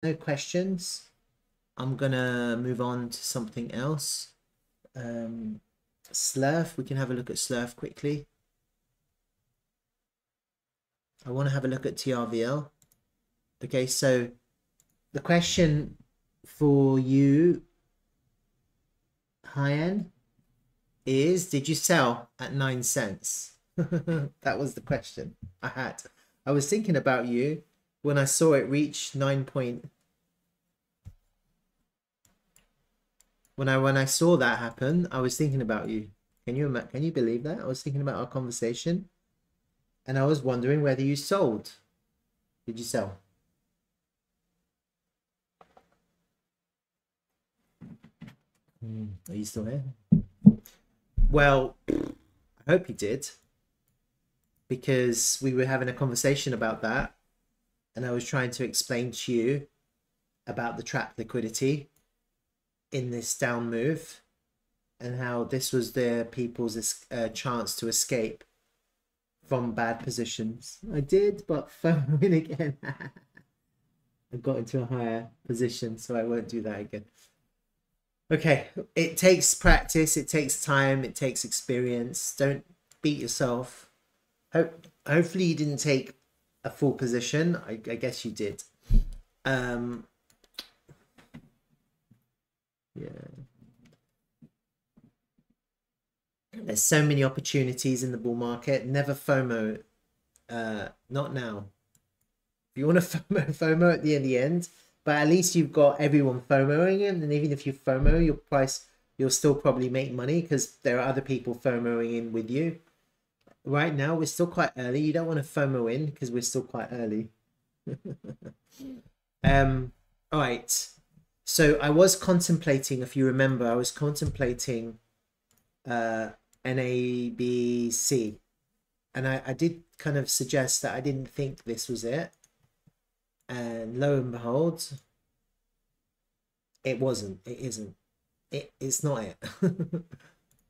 no questions, I'm gonna move on to something else. Slerf, we can have a look at Slerf quickly. I want to have a look at TRVL. Okay, so the question for you, Hyen, is did you sell at 9 cents? That was the question I had. I was thinking about you when I saw it reach 9 point. When I saw that happen, I was thinking about you. Can you believe that? I was thinking about our conversation, and I was wondering whether you sold. Did you sell? Are you still here? Well, I hope you did, because we were having a conversation about that, and I was trying to explain to you about the trap liquidity in this down move and how this was the people's chance to escape from bad positions. I did, but FOMOing again. I got into a higher position, so I won't do that again. Okay, it takes practice, it takes time, it takes experience. Don't beat yourself. Hopefully you didn't take a full position. I guess you did. Yeah. There's so many opportunities in the bull market. Never FOMO. Not now. If you want to FOMO at the end, but at least you've got everyone FOMOing in, and even if you FOMO your price, you'll still probably make money because there are other people FOMOing in with you. Right now, we're still quite early. You don't want to FOMO in because we're still quite early. All right. So I was contemplating, if you remember, I was contemplating NABC, and I did kind of suggest that I didn't think this was it, and lo and behold, it wasn't. It isn't. It's not it.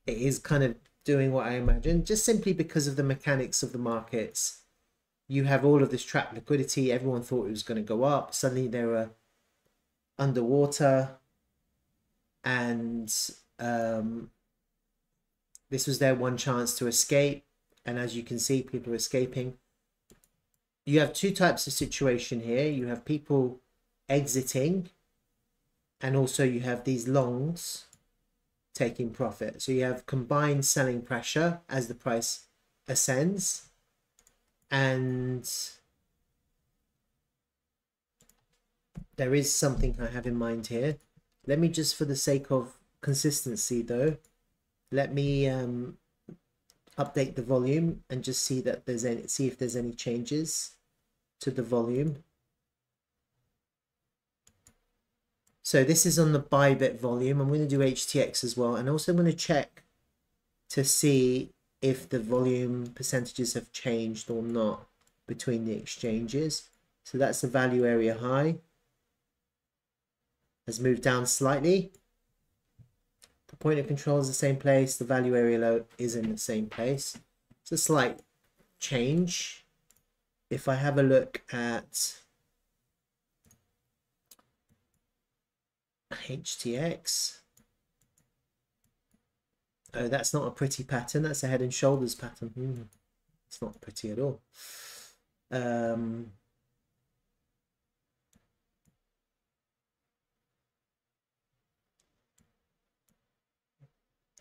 It is kind of doing what I imagined, just simply because of the mechanics of the markets. You have all of this trapped liquidity. Everyone thought it was going to go up. Suddenly they were underwater, and this was their one chance to escape. And as you can see, people are escaping. You have two types of situation here. You have people exiting, and also you have these longs taking profit. So you have combined selling pressure as the price ascends, and there is something I have in mind here. Let me just, for the sake of consistency though, let me update the volume and just see that see if there's any changes to the volume. So this is on the Bybit volume. I'm going to do HTX as well, and also I'm going to check to see if the volume percentages have changed or not between the exchanges. So that's the value area high has moved down slightly. The point of control is the same place. The value area low is in the same place. It's a slight change. If I have a look at HTX, oh, that's not a pretty pattern. That's a head and shoulders pattern. It's not pretty at all.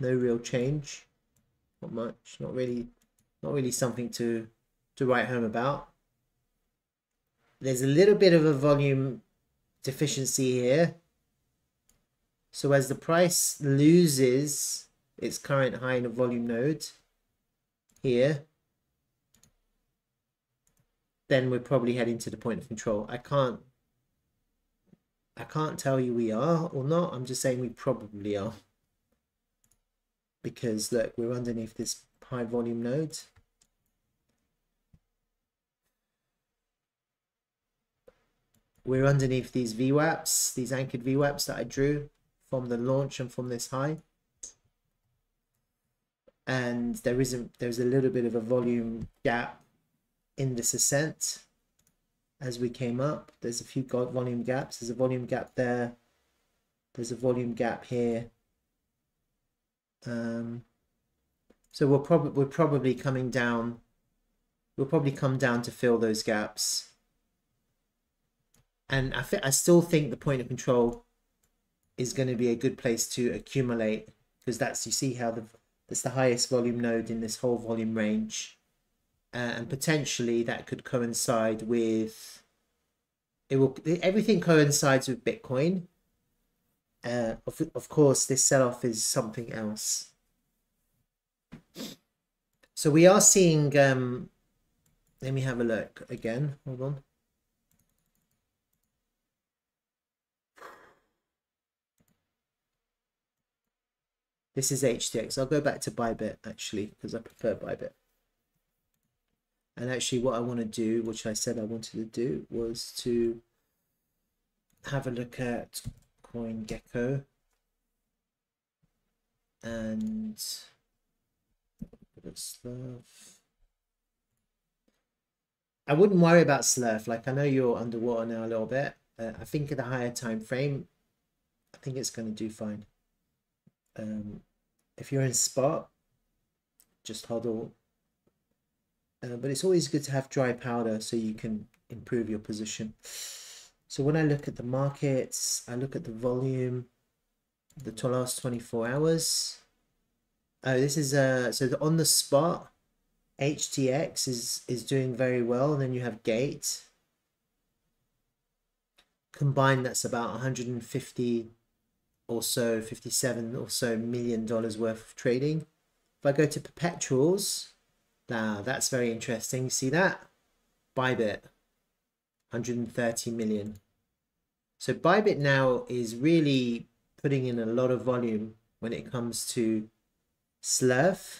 No real change. Not much. Not really something to write home about. There's a little bit of a volume deficiency here. So as the price loses its current high in a volume node here, then we're probably heading to the point of control. I can't tell you we are or not. I'm just saying we probably are. Because look, we're underneath this high volume node. We're underneath these VWAPs, these anchored VWAPs that I drew from the launch and from this high. And there's a little bit of a volume gap in this ascent. as we came up. There's a few volume gaps. There's a volume gap there. There's a volume gap here. So we're probably coming down. We'll probably come down to fill those gaps. And I still think the point of control is going to be a good place to accumulate, because that's, you see how that's the highest volume node in this whole volume range. And potentially that could coincide with, everything coincides with Bitcoin. Of course, this sell-off is something else. So we are seeing, let me have a look again. Hold on. This is HTX. I'll go back to Bybit actually, because I prefer Bybit. And actually what I want to do, which I said I wanted to do, was to have a look at CoinGecko and Slerf. I wouldn't worry about Slerf. Like, I know you're underwater now a little bit. I think at a higher time frame, I think it's going to do fine. If you're in spot, just hodl. But it's always good to have dry powder so you can improve your position. So when I look at the markets, I look at the volume, the last 24 hours. This is so on the spot, HTX is doing very well. And then you have Gate. Combined, that's about 150 or so, 57 or so $million worth of trading. If I go to perpetuals, now that's very interesting. You see that? Bybit, 130 million. So Bybit now is really putting in a lot of volume when it comes to Slerf,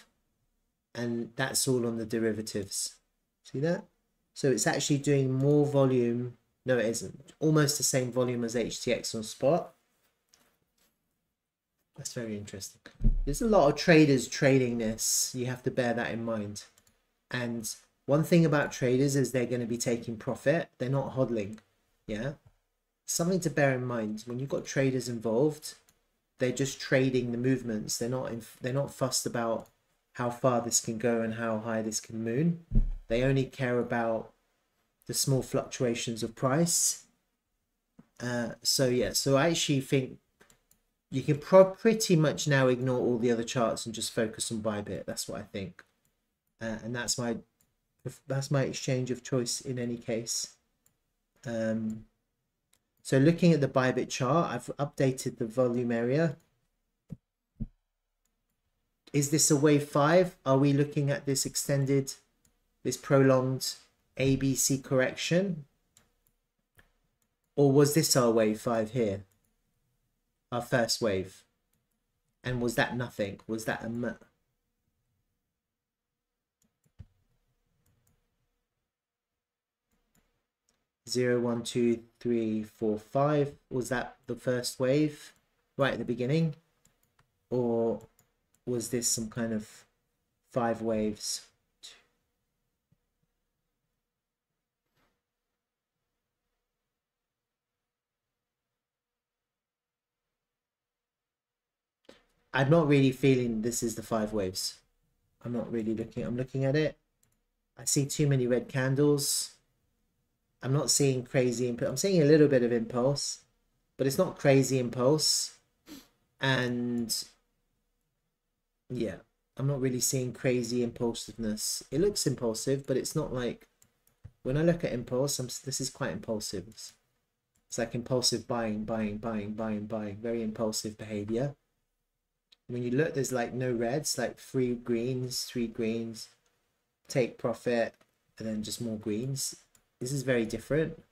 and that's all on the derivatives. See that? So it's actually doing more volume. No, it isn't. Almost the same volume as HTX on spot. That's very interesting. There's a lot of traders trading this. You have to bear that in mind. And one thing about traders is they're going to be taking profit. They're not hodling. Yeah. Something to bear in mind. When you've got traders involved, they're just trading the movements. They're not fussed about how far this can go and how high this can moon. They only care about the small fluctuations of price. So yeah, so I actually think you can pretty much now ignore all the other charts and just focus on Bybit. That's what I think. And that's my exchange of choice in any case. So looking at the Bybit chart, I've updated the volume area. Is this a wave 5? Are we looking at this extended, this prolonged ABC correction? Or was this our wave 5 here? Our first wave? And was that nothing? Was that a... 0, 1, 2, 3, 4, 5. Was that the first wave right at the beginning? Or was this some kind of 5 waves? I'm not really feeling this is the 5 waves. I'm not really looking. I'm looking at it. I see too many red candles. I'm not seeing crazy impulse. I'm seeing a little bit of impulse, but it's not crazy impulse. And yeah, I'm not really seeing crazy impulsiveness. It looks impulsive, but it's not like, when I look at impulse, this is quite impulsive. It's like impulsive buying, very impulsive behavior. When you look, there's like no reds, like 3 greens, take profit, and then just more greens. This is very different.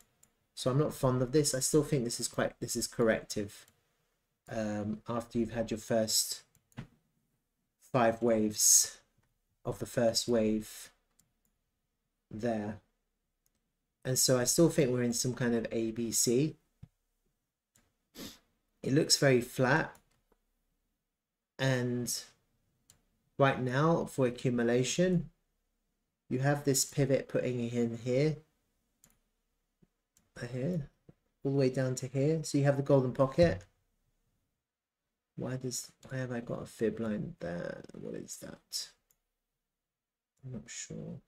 So I'm not fond of this. I still think this is corrective. After you've had your first 5 waves of the first wave there. And so I still think we're in some kind of ABC. It looks very flat. And right now for accumulation, you have this pivot putting in here. here, all the way down to here. So you have the golden pocket. Why have I got a fib line there? What is that? I'm not sure.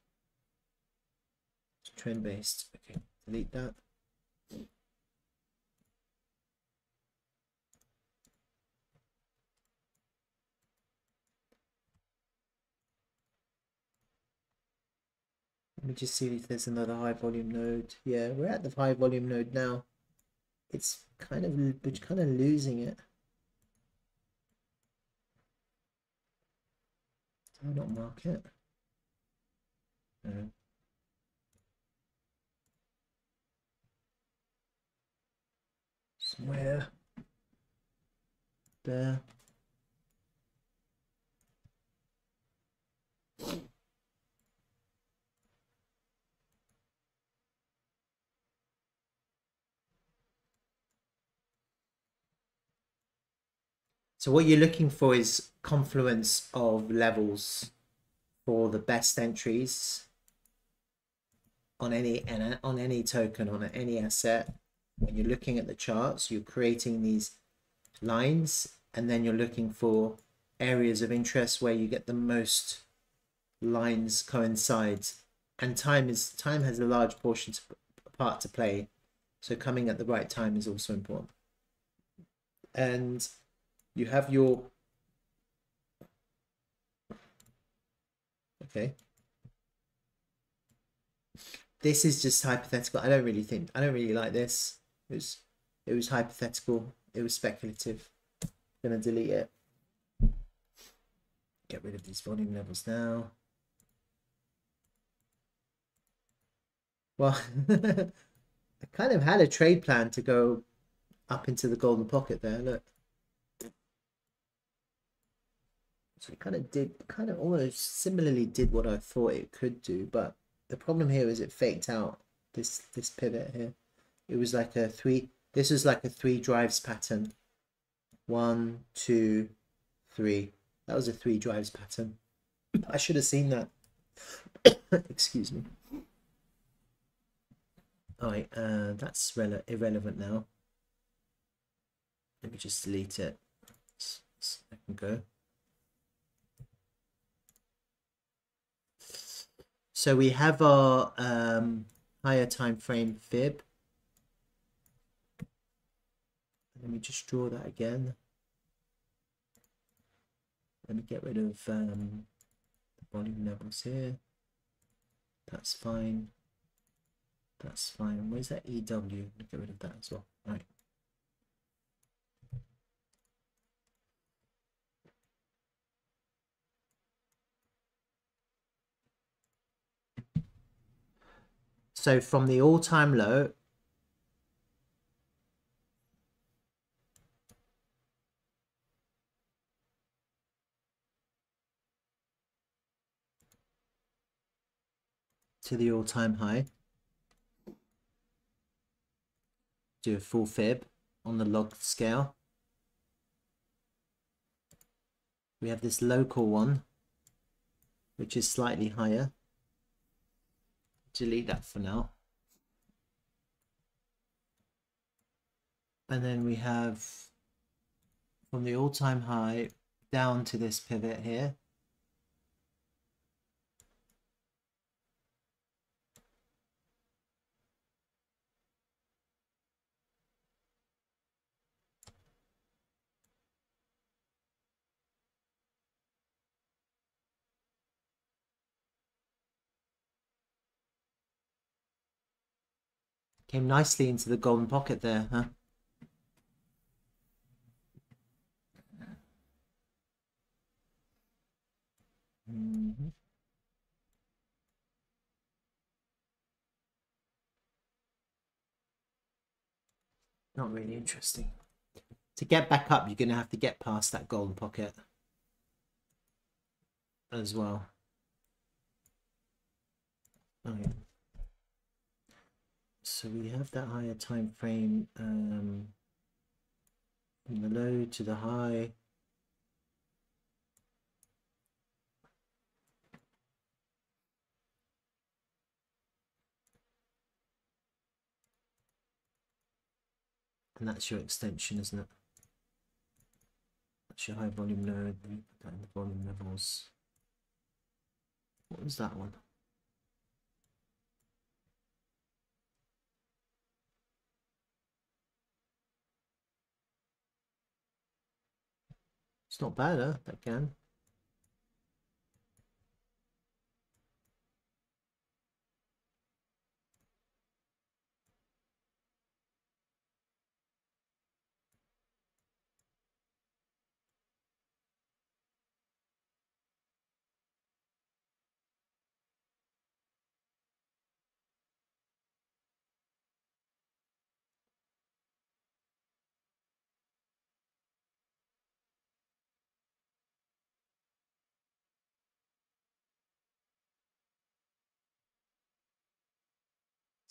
It's trend based. Okay, delete that. Let me just see if there's another high volume node. Yeah, we're at the high volume node now. It's kind of, we're kind of losing it. Do I not mark it? No. Somewhere there. So what you're looking for is confluence of levels for the best entries on any token, on any asset. When you're looking at the charts, you're creating these lines, and then you're looking for areas of interest where you get the most lines coincide. And time has a large part to play. So coming at the right time is also important. And you have your, okay, this is just hypothetical. I don't really like this. It was hypothetical. It was speculative. I'm gonna delete it. Get rid of these volume levels now. Well, I kind of had a trade plan to go up into the golden pocket there. Look. So it kind of almost similarly did what I thought it could do, but the problem here is it faked out this pivot here. It was like a this was like a 3 drives pattern. 1, 2, 3. That was a 3 drives pattern. I should have seen that. Excuse me. All right, that's irrelevant now. Let me just delete it. I can go. So we have our higher time frame fib. Let me just draw that again. Let me get rid of the volume levels here. That's fine. That's fine. Where's that EW? Let me get rid of that as well. All right. So from the all-time low, to the all-time high, do a full fib on the log scale. We have this local one, which is slightly higher. Delete that for now. And then we have from the all-time high down to this pivot here. Came nicely into the golden pocket there, huh? Not really interesting. To get back up, you're going to have to get past that golden pocket as well. Okay. So we have that higher time frame from the low to the high. And that's your extension, isn't it? That's your high volume node. Let me put that in the volume levels. What was that one? It's not bad, huh? That can.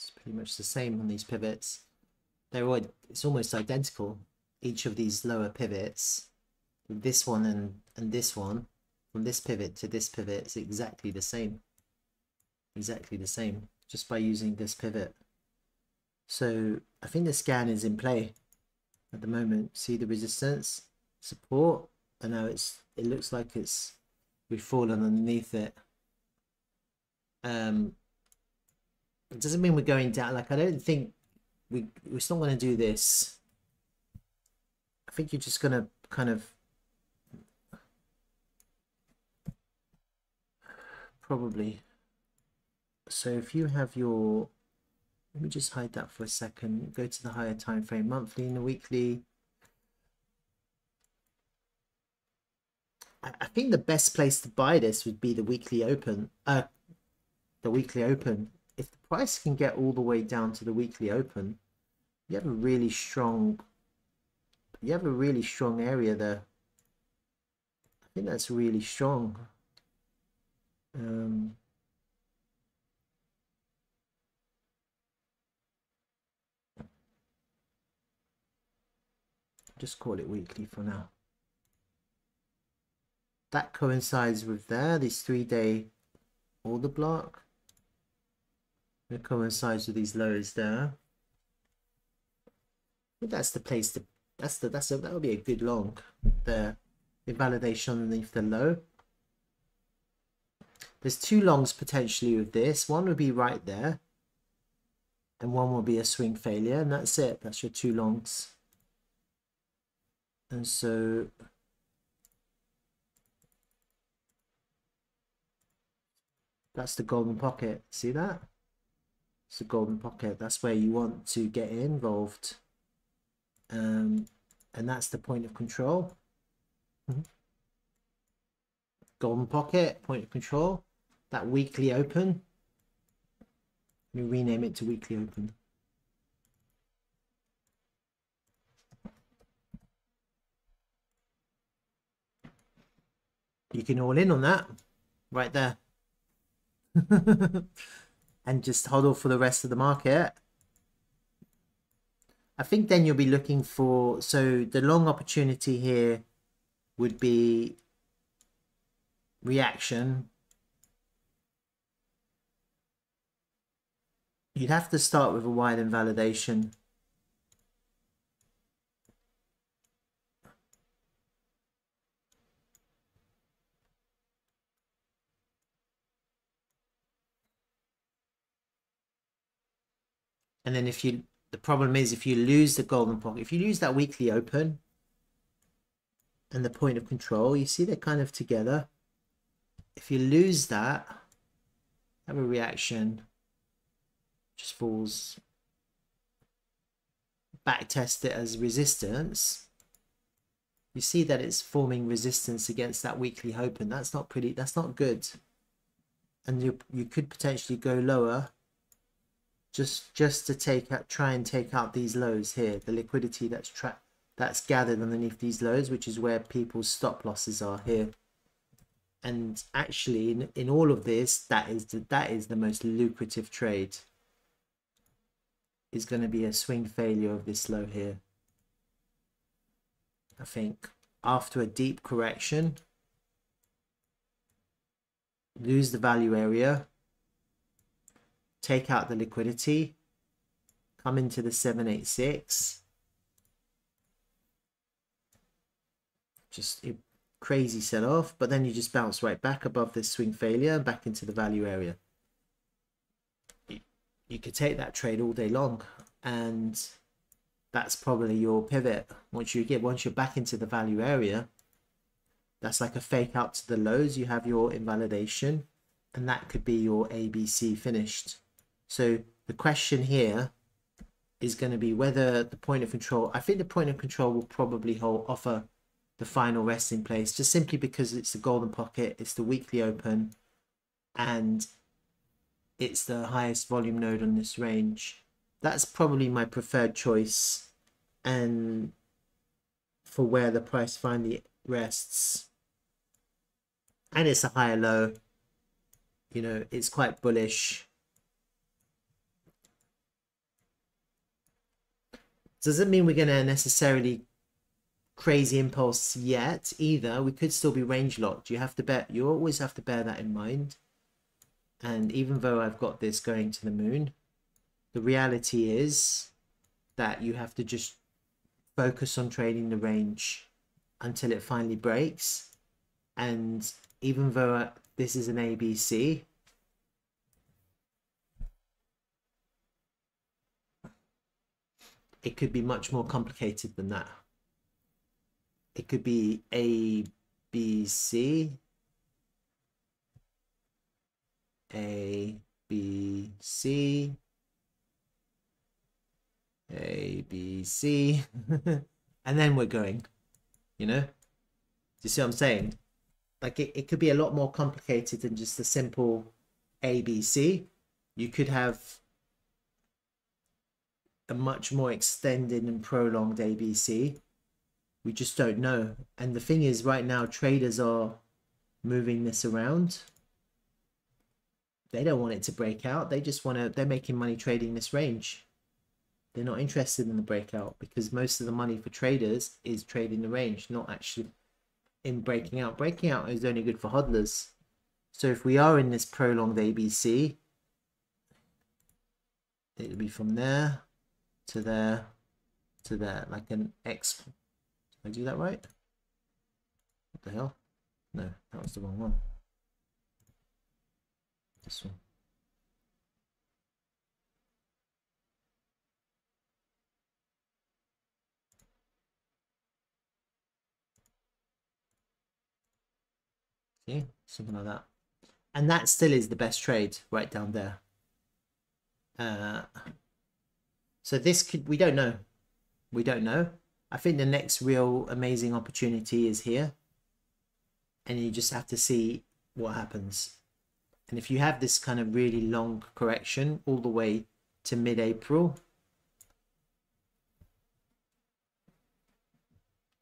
It's pretty much the same on these pivots. They're all, it's almost identical. Each of these lower pivots, this one and this one, from this pivot to this pivot, is exactly the same. Exactly the same, just by using this pivot. So I think the scan is in play at the moment. See the resistance, support, and now it looks like we've fallen underneath it. It doesn't mean we're going down. Like, I don't think we're still going to do this. I think you're just going to kind of probably. So if you have your, let me just hide that for a second. Go to the higher time frame, monthly and the weekly. I think the best place to buy this would be the weekly open. The weekly open. If the price can get all the way down to the weekly open, you have a really strong. You have a really strong area there. I think that's really strong. Just call it weekly for now. That coincides with this 3-day order block. It coincides with these lows there. But that's the place to. That would be a good long there. Invalidation underneath the low. There's two longs potentially with this. One would be right there, and one will be a swing failure, and that's it. That's your two longs. And so that's the golden pocket. See that? It's the golden pocket. That's where you want to get involved. And that's the point of control. Golden pocket, point of control. That weekly open. Let me rename it to weekly open. You can all in on that right there. And just hodl for the rest of the market. I think then you'll be looking for, so the long opportunity here would be reaction. You'd have to start with a wide invalidation. And then the problem is if you lose the golden pocket, if you lose that weekly open and the point of control, you see they're kind of together. If you lose that, have a reaction, just falls, back test it as resistance. You see that it's forming resistance against that weekly open. That's not pretty, that's not good. And you could potentially go lower. Just to try and take out these lows here, the liquidity that's gathered underneath these lows, which is where people's stop losses are here. And actually, in all of this, that is the most lucrative trade. Is going to be a swing failure of this low here. I think after a deep correction, lose the value area. Take out the liquidity, come into the 786, just a crazy sell off, but then you just bounce right back above this swing failure and back into the value area. You could take that trade all day long, and that's probably your pivot. Once you're back into the value area, that's like a fake out to the lows. You have your invalidation, and that could be your ABC finished. So the question here is going to be whether the point of control, I think the point of control will probably offer the final resting place, just simply because it's the golden pocket, it's the weekly open, and it's the highest volume node on this range. That's probably my preferred choice, and for where the price finally rests. And it's a higher low, you know, it's quite bullish. Doesn't mean we're going to necessarily crazy impulse yet either. We could still be range locked. You always have to bear that in mind. And even though I've got this going to the moon, the reality is that you have to just focus on trading the range until it finally breaks. And even though this is an ABC, it could be much more complicated than that. It could be A, B, C, A, B, C, A, B, C, and then we're going, you know? Do you see what I'm saying? Like it could be a lot more complicated than just a simple A, B, C. You could have a much more extended and prolonged ABC. We just don't know. And the thing is, right now, traders are moving this around. They don't want it to break out. They just want to, they're making money trading this range. They're not interested in the breakout, because most of the money for traders is trading the range, not actually in breaking out. Breaking out is only good for hodlers. So if we are in this prolonged ABC, it'll be from there to there to there, like an X. Did I do that right? What the hell? No, that was the wrong one. This one. See, something like that. And that still is the best trade right down there. So this could, we don't know. We don't know. I think the next real amazing opportunity is here. And you just have to see what happens. And if you have this kind of really long correction all the way to mid-April,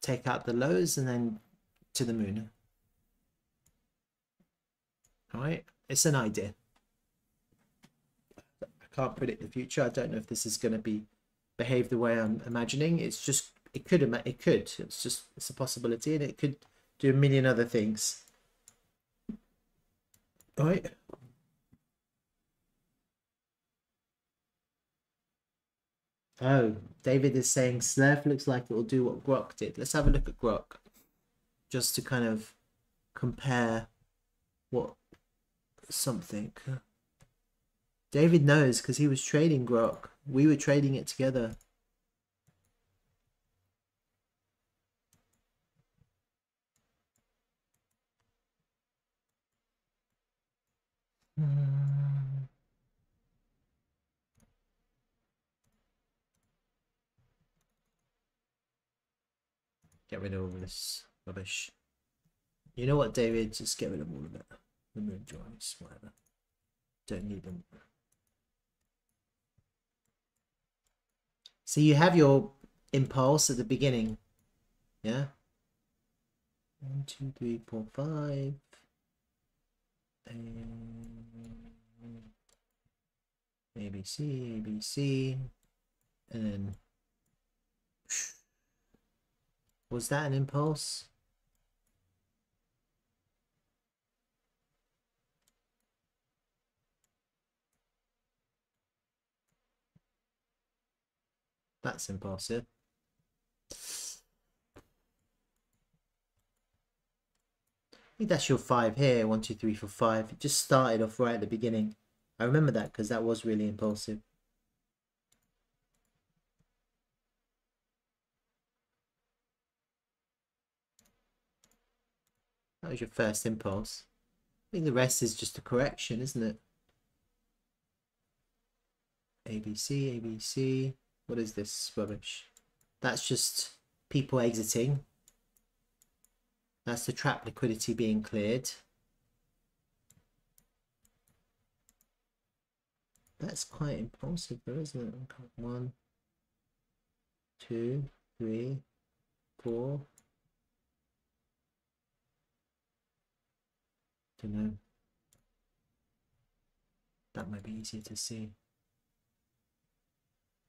take out the lows and then to the moon. All right, it's an idea. I can't predict the future. I don't know if this is going to behave the way I'm imagining. It's just, it could. It's a possibility, and it could do a million other things. All right. Oh, David is saying Slerf looks like it will do what GROK did. Let's have a look at GROK, just to kind of compare what something. David knows because he was trading GROK. We were trading it together. Get rid of all this rubbish. You know what, David? Just get rid of all of it. Remove drawings, whatever. Don't need them. So you have your impulse at the beginning. Yeah? 1, 2, 3, 4, 5. ABC, ABC. And then... Was that an impulse? That's impulsive. think that's your 5 here. 1, 2, 3, 4, 5. It just started off right at the beginning. I remember that because that was really impulsive. That was your first impulse. I think the rest is just a correction, isn't it? ABC, ABC. What is this rubbish? That's just people exiting. That's the trap liquidity being cleared. That's quite impulsive though, isn't it? 1, 2, 3, 4. Don't know. That might be easier to see.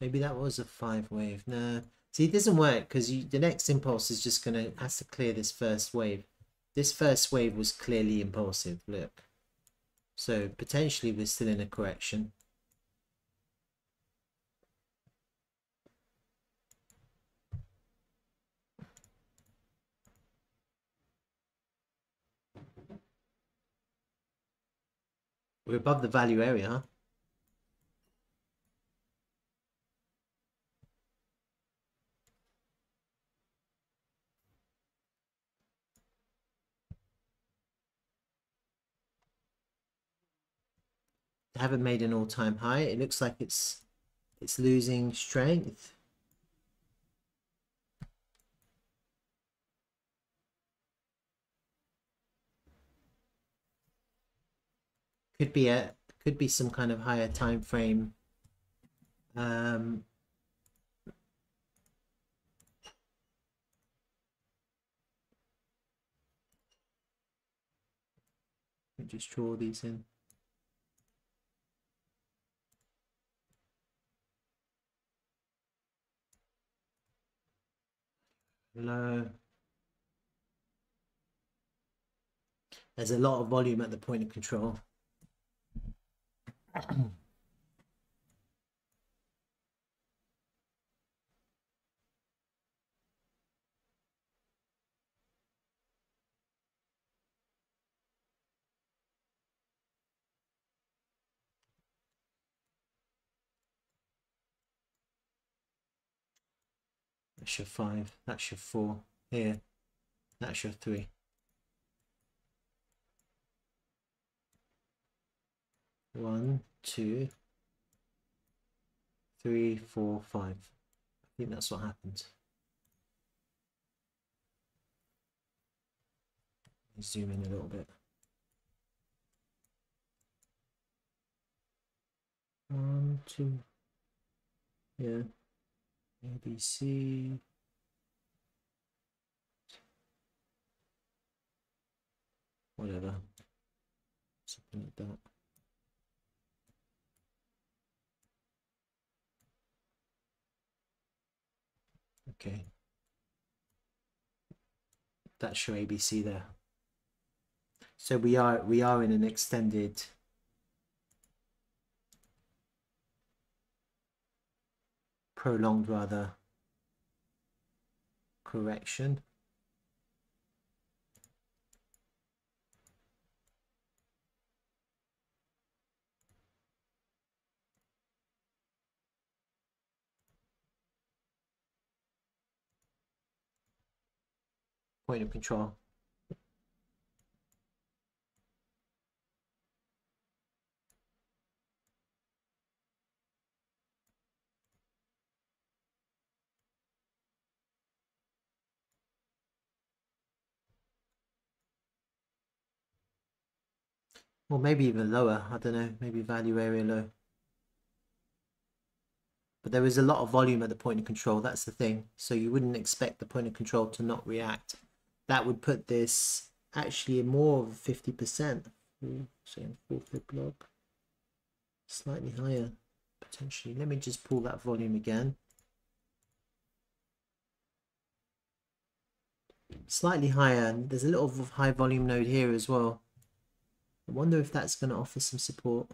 Maybe that was a 5 wave. No. See, it doesn't work because the next impulse is just has to clear this first wave. This first wave was clearly impulsive. Look. So potentially we're still in a correction. We're above the value area. Haven't made an all-time high. It looks like it's losing strength. Could be some kind of higher time frame. Just draw these in. Low. There's a lot of volume at the point of control. That's your 5. That's your 4. Here. That's your 3. 1, 2, 3, 4, 5. I think that's what happened. Zoom in a little bit. 1, 2. Yeah. ABC. Whatever. Something like that. Okay. That's your ABC there. So we are in an extended prolonged rather correction. Point of control. Or maybe even lower, I don't know, maybe value area low. But there is a lot of volume at the point of control, that's the thing. So you wouldn't expect the point of control to not react. That would put this actually more of 50%. Saying 4-pip block. Slightly higher, potentially. Let me just pull that volume again. Slightly higher. There's a little high volume node here as well. I wonder if that's going to offer some support.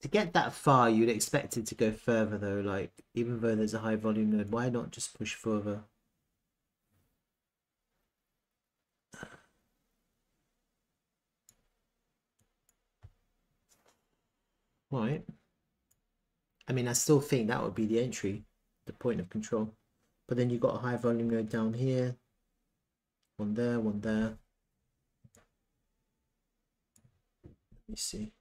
To get that far, you'd expect it to go further though. Like, even though there's a high volume node, why not just push further? Right. I mean, I still think that would be the entry, the point of control. But then you've got a high volume node down here. One there, one there. Let me see.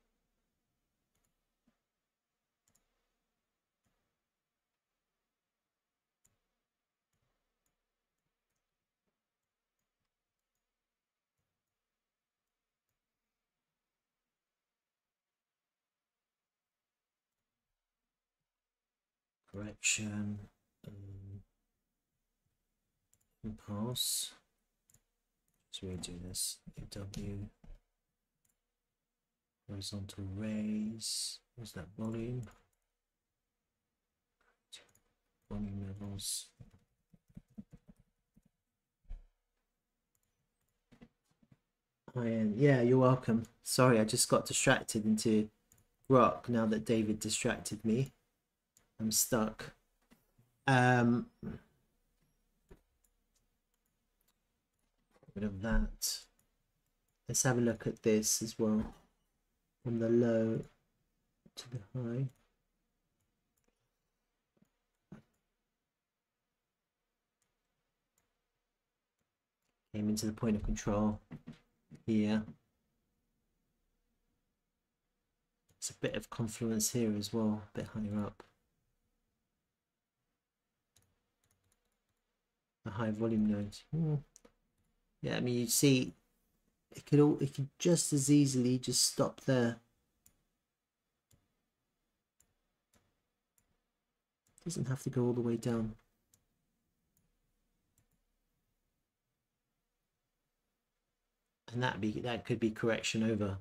Correction. Impulse. So we do this. AW. Horizontal raise. What's that volume? Volume levels. Yeah, you're welcome. Sorry, I just got distracted into GROK now that David distracted me. I'm stuck. Rid of that. Let's have a look at this as well. From the low to the high. Came into the point of control here. It's a bit of confluence here as well, a bit higher up. A high volume node. Yeah, I mean, you see, it could just as easily just stop there. Doesn't have to go all the way down. And that could be correction over.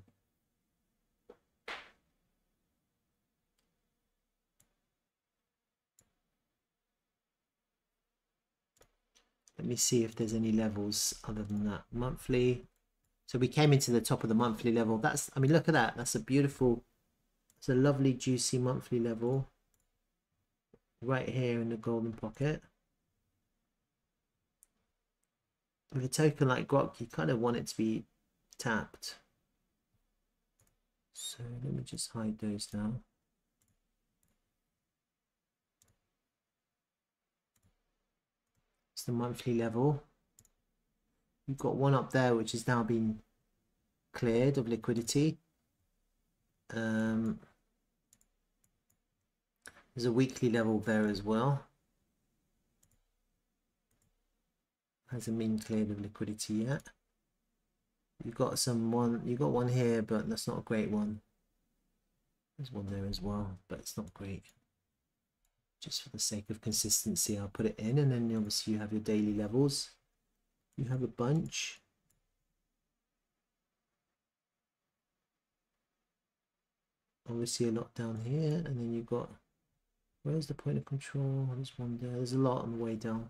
Let me see if there's any levels other than that. Monthly. So we came into the top of the monthly level. That's, I mean, look at that. That's a beautiful, it's a lovely juicy monthly level. Right here in the golden pocket. With a token like GROK, you kind of want it to be tapped. So let me just hide those now. It's the monthly level. You've got one up there which has now been cleared of liquidity. There's a weekly level there as well. Hasn't been cleared of liquidity yet. You've got one here, but that's not a great one. There's one there as well, but it's not great. Just for the sake of consistency, I'll put it in, and then obviously you have your daily levels. You have a bunch. Obviously a lot down here, and then you've got, where's the point of control? There's one there. There's a lot on the way down.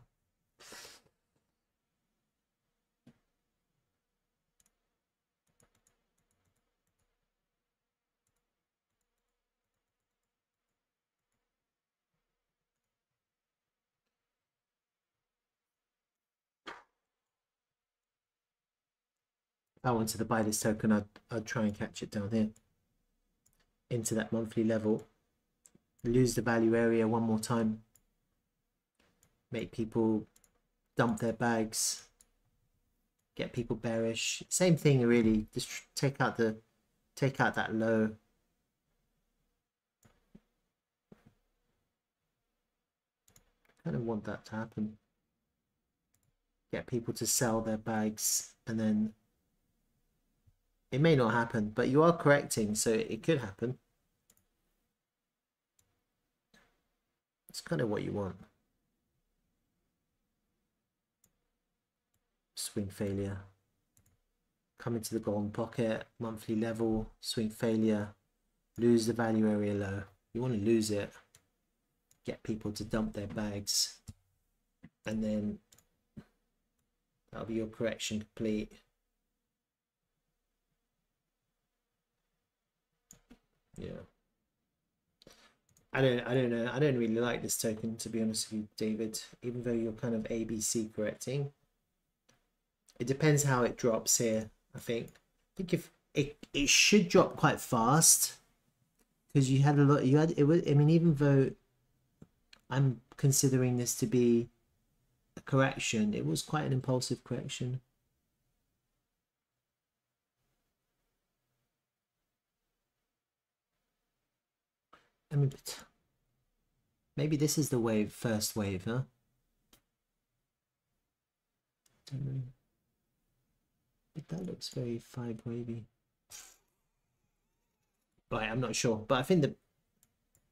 If I wanted to buy this token, I'd try and catch it down here into that monthly level. Lose the value area one more time. Make people dump their bags. Get people bearish. Same thing really. Just take out that low. Kind of want that to happen. Get people to sell their bags, and then it may not happen, but you are correcting, so it could happen. It's kind of what you want. Swing failure. Come into the golden pocket, monthly level, swing failure, lose the value area low. You want to lose it, get people to dump their bags, and then that'll be your correction complete. Yeah. I don't know. I don't really like this token, to be honest with you, David, even though you're kind of ABC correcting. It depends how it drops here, I think. I think if it should drop quite fast because you had a lot, you had it was, I mean, even though I'm considering this to be a correction, it was quite an impulsive correction. I mean, maybe this is the wave, first wave, huh? Don't know. But that looks very 5-wavy. Right, I'm not sure, but I think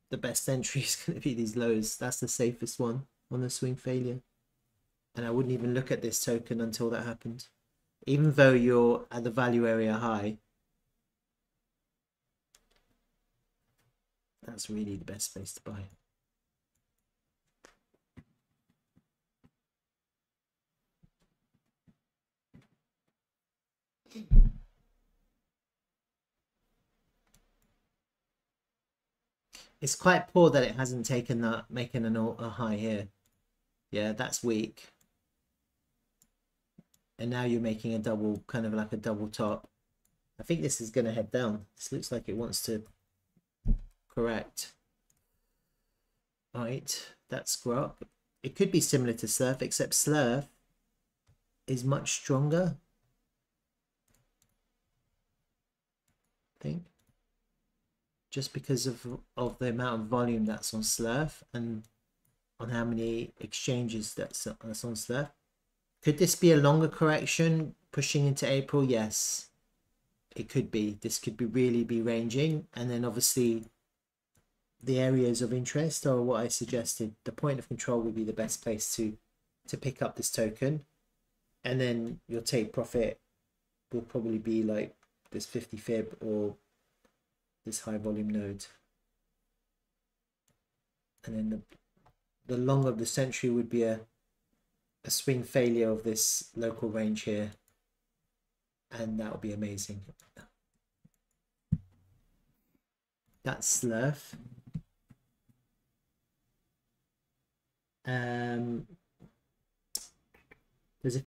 the best entry is going to be these lows. That's the safest one on the swing failure. And I wouldn't even look at this token until that happened. Even though you're at the value area high, that's really the best place to buy. It's quite poor that it hasn't taken that, making a high here. Yeah, that's weak. And now you're making a double, kind of like a double top. I think this is going to head down. This looks like it wants to correct. Right, that's GROK. It could be similar to Slerf, except Slerf is much stronger, I think. Just because of the amount of volume that's on Slerf and on how many exchanges that's on Slerf. Could this be a longer correction pushing into April? Yes, it could be. This could be really be ranging, and then obviously the areas of interest are what I suggested. The point of control would be the best place to pick up this token, and then your take profit will probably be like this 50 fib or this high volume node, and then the long of the century would be a swing failure of this local range here, and that would be amazing. That's Slerf.